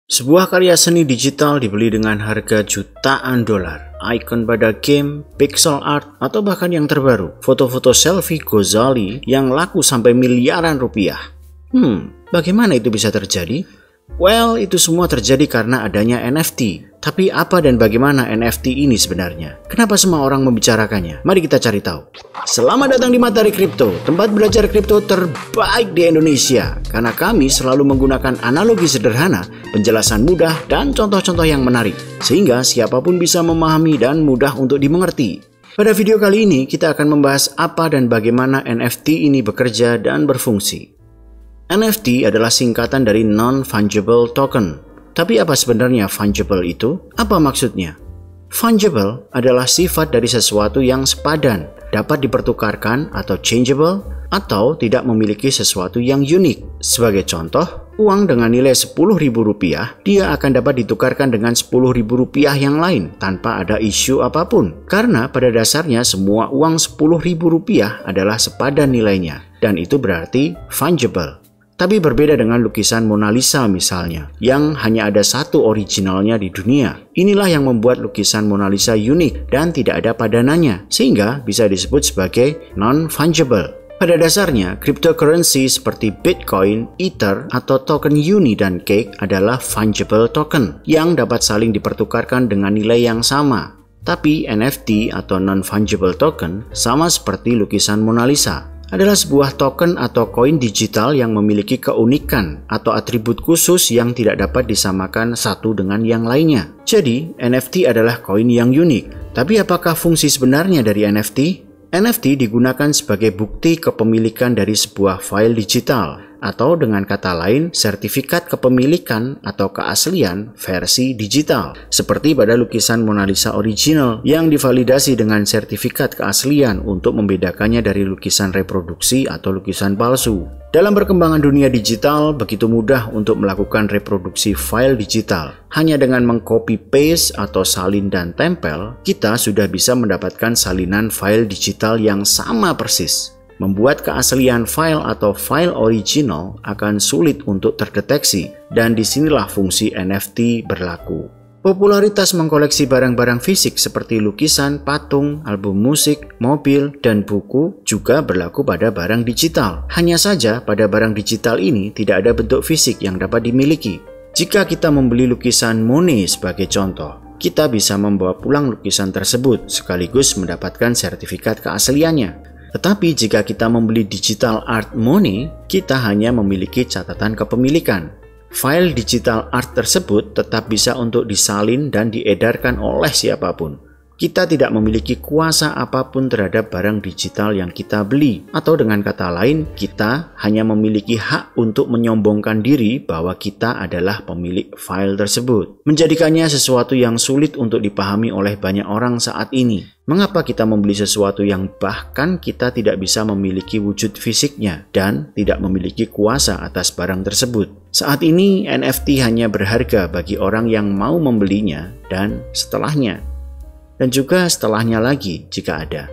Sebuah karya seni digital dibeli dengan harga jutaan dolar, ikon pada game, pixel art, atau bahkan yang terbaru, foto-foto selfie Ghazali yang laku sampai miliaran rupiah. Bagaimana itu bisa terjadi? Well, itu semua terjadi karena adanya NFT. Tapi apa dan bagaimana NFT ini sebenarnya? Kenapa semua orang membicarakannya? Mari kita cari tahu. Selamat datang di Matahari Kripto, tempat belajar kripto terbaik di Indonesia. Karena kami selalu menggunakan analogi sederhana, penjelasan mudah, dan contoh-contoh yang menarik. Sehingga siapapun bisa memahami dan mudah untuk dimengerti. Pada video kali ini, kita akan membahas apa dan bagaimana NFT ini bekerja dan berfungsi. NFT adalah singkatan dari Non-Fungible Token. Tapi apa sebenarnya fungible itu? Apa maksudnya? Fungible adalah sifat dari sesuatu yang sepadan, dapat dipertukarkan atau changeable, atau tidak memiliki sesuatu yang unik. Sebagai contoh, uang dengan nilai Rp10.000, dia akan dapat ditukarkan dengan Rp10.000 yang lain tanpa ada isu apapun. Karena pada dasarnya semua uang Rp10.000 adalah sepadan nilainya, dan itu berarti fungible. Tapi berbeda dengan lukisan Mona Lisa misalnya, yang hanya ada satu originalnya di dunia. Inilah yang membuat lukisan Mona Lisa unik dan tidak ada padanannya, sehingga bisa disebut sebagai non-fungible. Pada dasarnya, cryptocurrency seperti Bitcoin, Ether, atau token Uni dan Cake adalah fungible token yang dapat saling dipertukarkan dengan nilai yang sama. Tapi NFT atau non-fungible token sama seperti lukisan Mona Lisa. Adalah sebuah token atau koin digital yang memiliki keunikan atau atribut khusus yang tidak dapat disamakan satu dengan yang lainnya. Jadi, NFT adalah koin yang unik. Tapi apakah fungsi sebenarnya dari NFT? NFT digunakan sebagai bukti kepemilikan dari sebuah file digital, atau dengan kata lain, sertifikat kepemilikan atau keaslian versi digital. Seperti pada lukisan Mona Lisa original yang divalidasi dengan sertifikat keaslian untuk membedakannya dari lukisan reproduksi atau lukisan palsu. Dalam perkembangan dunia digital, begitu mudah untuk melakukan reproduksi file digital. Hanya dengan meng-copy-paste atau salin dan tempel, kita sudah bisa mendapatkan salinan file digital yang sama persis. Membuat keaslian file atau file original akan sulit untuk terdeteksi, dan disinilah fungsi NFT berlaku. Popularitas mengkoleksi barang-barang fisik seperti lukisan, patung, album musik, mobil, dan buku juga berlaku pada barang digital. Hanya saja pada barang digital ini tidak ada bentuk fisik yang dapat dimiliki. Jika kita membeli lukisan Monet sebagai contoh, kita bisa membawa pulang lukisan tersebut sekaligus mendapatkan sertifikat keasliannya. Tetapi jika kita membeli digital art Monet, kita hanya memiliki catatan kepemilikan. File digital art tersebut tetap bisa untuk disalin dan diedarkan oleh siapapun. Kita tidak memiliki kuasa apapun terhadap barang digital yang kita beli. Atau dengan kata lain, kita hanya memiliki hak untuk menyombongkan diri bahwa kita adalah pemilik file tersebut. Menjadikannya sesuatu yang sulit untuk dipahami oleh banyak orang saat ini. Mengapa kita membeli sesuatu yang bahkan kita tidak bisa memiliki wujud fisiknya dan tidak memiliki kuasa atas barang tersebut? Saat ini NFT hanya berharga bagi orang yang mau membelinya dan setelahnya. Dan juga setelahnya lagi jika ada.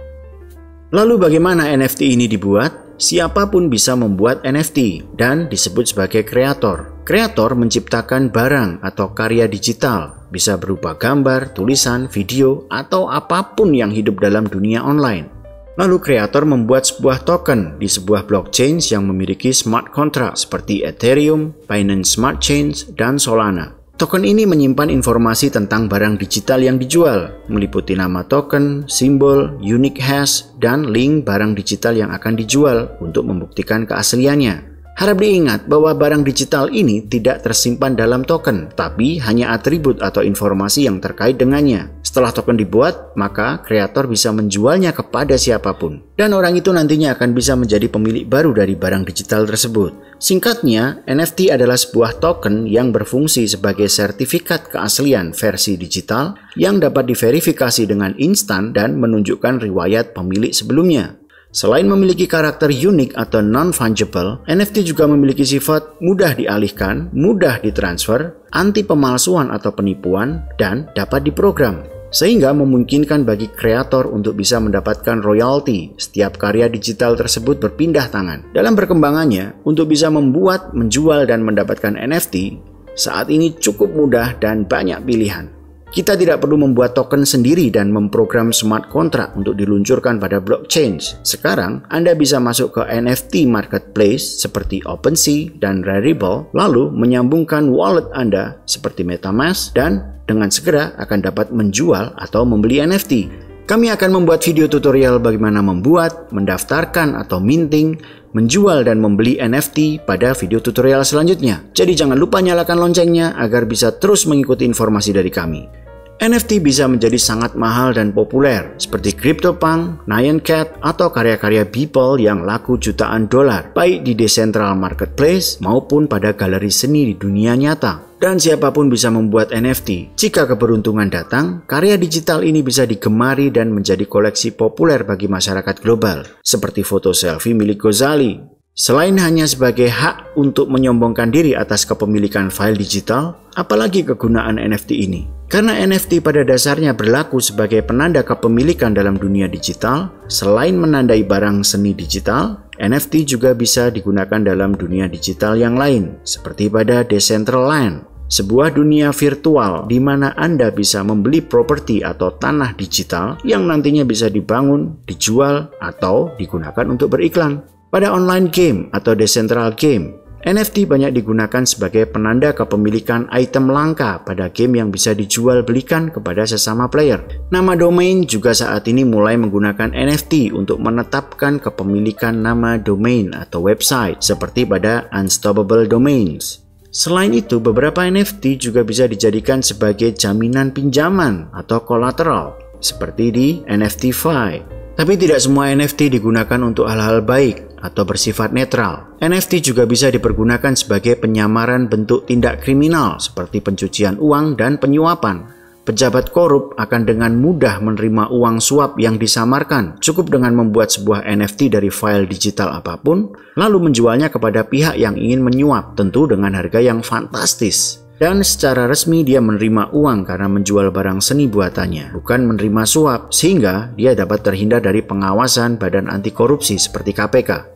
Lalu bagaimana NFT ini dibuat? Siapapun bisa membuat NFT dan disebut sebagai kreator. Kreator menciptakan barang atau karya digital, bisa berupa gambar, tulisan, video, atau apapun yang hidup dalam dunia online. Lalu kreator membuat sebuah token di sebuah blockchain yang memiliki smart contract seperti Ethereum, Binance Smart Chain, dan Solana. Token ini menyimpan informasi tentang barang digital yang dijual, meliputi nama token, simbol, unique hash, dan link barang digital yang akan dijual untuk membuktikan keasliannya. Harap diingat bahwa barang digital ini tidak tersimpan dalam token, tapi hanya atribut atau informasi yang terkait dengannya. Setelah token dibuat, maka kreator bisa menjualnya kepada siapapun. Dan orang itu nantinya akan bisa menjadi pemilik baru dari barang digital tersebut. Singkatnya, NFT adalah sebuah token yang berfungsi sebagai sertifikat keaslian versi digital yang dapat diverifikasi dengan instan dan menunjukkan riwayat pemilik sebelumnya. Selain memiliki karakter unik atau non-fungible, NFT juga memiliki sifat mudah dialihkan, mudah ditransfer, anti pemalsuan atau penipuan, dan dapat diprogram. Sehingga memungkinkan bagi kreator untuk bisa mendapatkan royalti setiap karya digital tersebut berpindah tangan. Dalam perkembangannya, untuk bisa membuat, menjual, dan mendapatkan NFT, Saat ini cukup mudah dan banyak pilihan. Kita tidak perlu membuat token sendiri dan memprogram smart contract untuk diluncurkan pada blockchain. Sekarang, Anda bisa masuk ke NFT marketplace seperti OpenSea dan Rarible, lalu menyambungkan wallet Anda seperti MetaMask dan dengan segera akan dapat menjual atau membeli NFT. Kami akan membuat video tutorial bagaimana membuat, mendaftarkan atau minting, menjual dan membeli NFT pada video tutorial selanjutnya. Jadi jangan lupa nyalakan loncengnya agar bisa terus mengikuti informasi dari kami. NFT bisa menjadi sangat mahal dan populer, seperti CryptoPunk, Nyan Cat, atau karya-karya Beeple yang laku jutaan dolar, baik di Decentral Marketplace maupun pada galeri seni di dunia nyata. Dan siapapun bisa membuat NFT. Jika keberuntungan datang, karya digital ini bisa digemari dan menjadi koleksi populer bagi masyarakat global, seperti foto selfie milik Ghazali. Selain hanya sebagai hak untuk menyombongkan diri atas kepemilikan file digital, apalagi kegunaan NFT ini? Karena NFT pada dasarnya berlaku sebagai penanda kepemilikan dalam dunia digital, selain menandai barang seni digital, NFT juga bisa digunakan dalam dunia digital yang lain, seperti pada Decentraland, sebuah dunia virtual di mana Anda bisa membeli properti atau tanah digital yang nantinya bisa dibangun, dijual, atau digunakan untuk beriklan. Pada online game atau decentral game, NFT banyak digunakan sebagai penanda kepemilikan item langka pada game yang bisa dijual belikan kepada sesama player. Nama domain juga saat ini mulai menggunakan NFT untuk menetapkan kepemilikan nama domain atau website, seperti pada Unstoppable Domains. Selain itu, beberapa NFT juga bisa dijadikan sebagai jaminan pinjaman atau collateral, seperti di NFT-Fi. Tapi tidak semua NFT digunakan untuk hal-hal baik atau bersifat netral. NFT juga bisa dipergunakan sebagai penyamaran bentuk tindak kriminal seperti pencucian uang dan penyuapan. Pejabat korup akan dengan mudah menerima uang suap yang disamarkan, cukup dengan membuat sebuah NFT dari file digital apapun, lalu menjualnya kepada pihak yang ingin menyuap, tentu dengan harga yang fantastis. Dan secara resmi dia menerima uang karena menjual barang seni buatannya, bukan menerima suap, sehingga dia dapat terhindar dari pengawasan badan anti korupsi seperti KPK.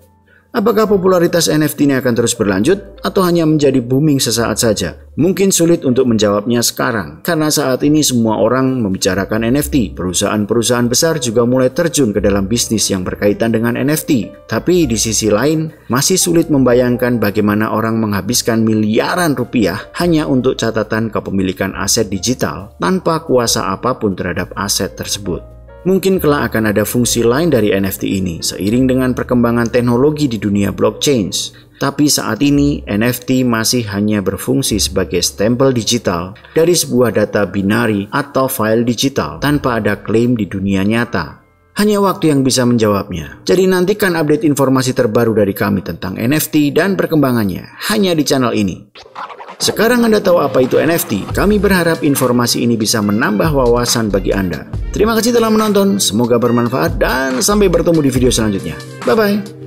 Apakah popularitas NFT ini akan terus berlanjut atau hanya menjadi booming sesaat saja? Mungkin sulit untuk menjawabnya sekarang, karena saat ini semua orang membicarakan NFT. Perusahaan-perusahaan besar juga mulai terjun ke dalam bisnis yang berkaitan dengan NFT. Tapi di sisi lain, masih sulit membayangkan bagaimana orang menghabiskan miliaran rupiah hanya untuk catatan kepemilikan aset digital tanpa kuasa apapun terhadap aset tersebut. Mungkin kelak akan ada fungsi lain dari NFT ini seiring dengan perkembangan teknologi di dunia blockchain. Tapi saat ini NFT masih hanya berfungsi sebagai stempel digital dari sebuah data binari atau file digital tanpa ada klaim di dunia nyata. Hanya waktu yang bisa menjawabnya. Jadi nantikan update informasi terbaru dari kami tentang NFT dan perkembangannya hanya di channel ini. Sekarang Anda tahu apa itu NFT. Kami berharap informasi ini bisa menambah wawasan bagi Anda. Terima kasih telah menonton, semoga bermanfaat dan sampai bertemu di video selanjutnya. Bye-bye.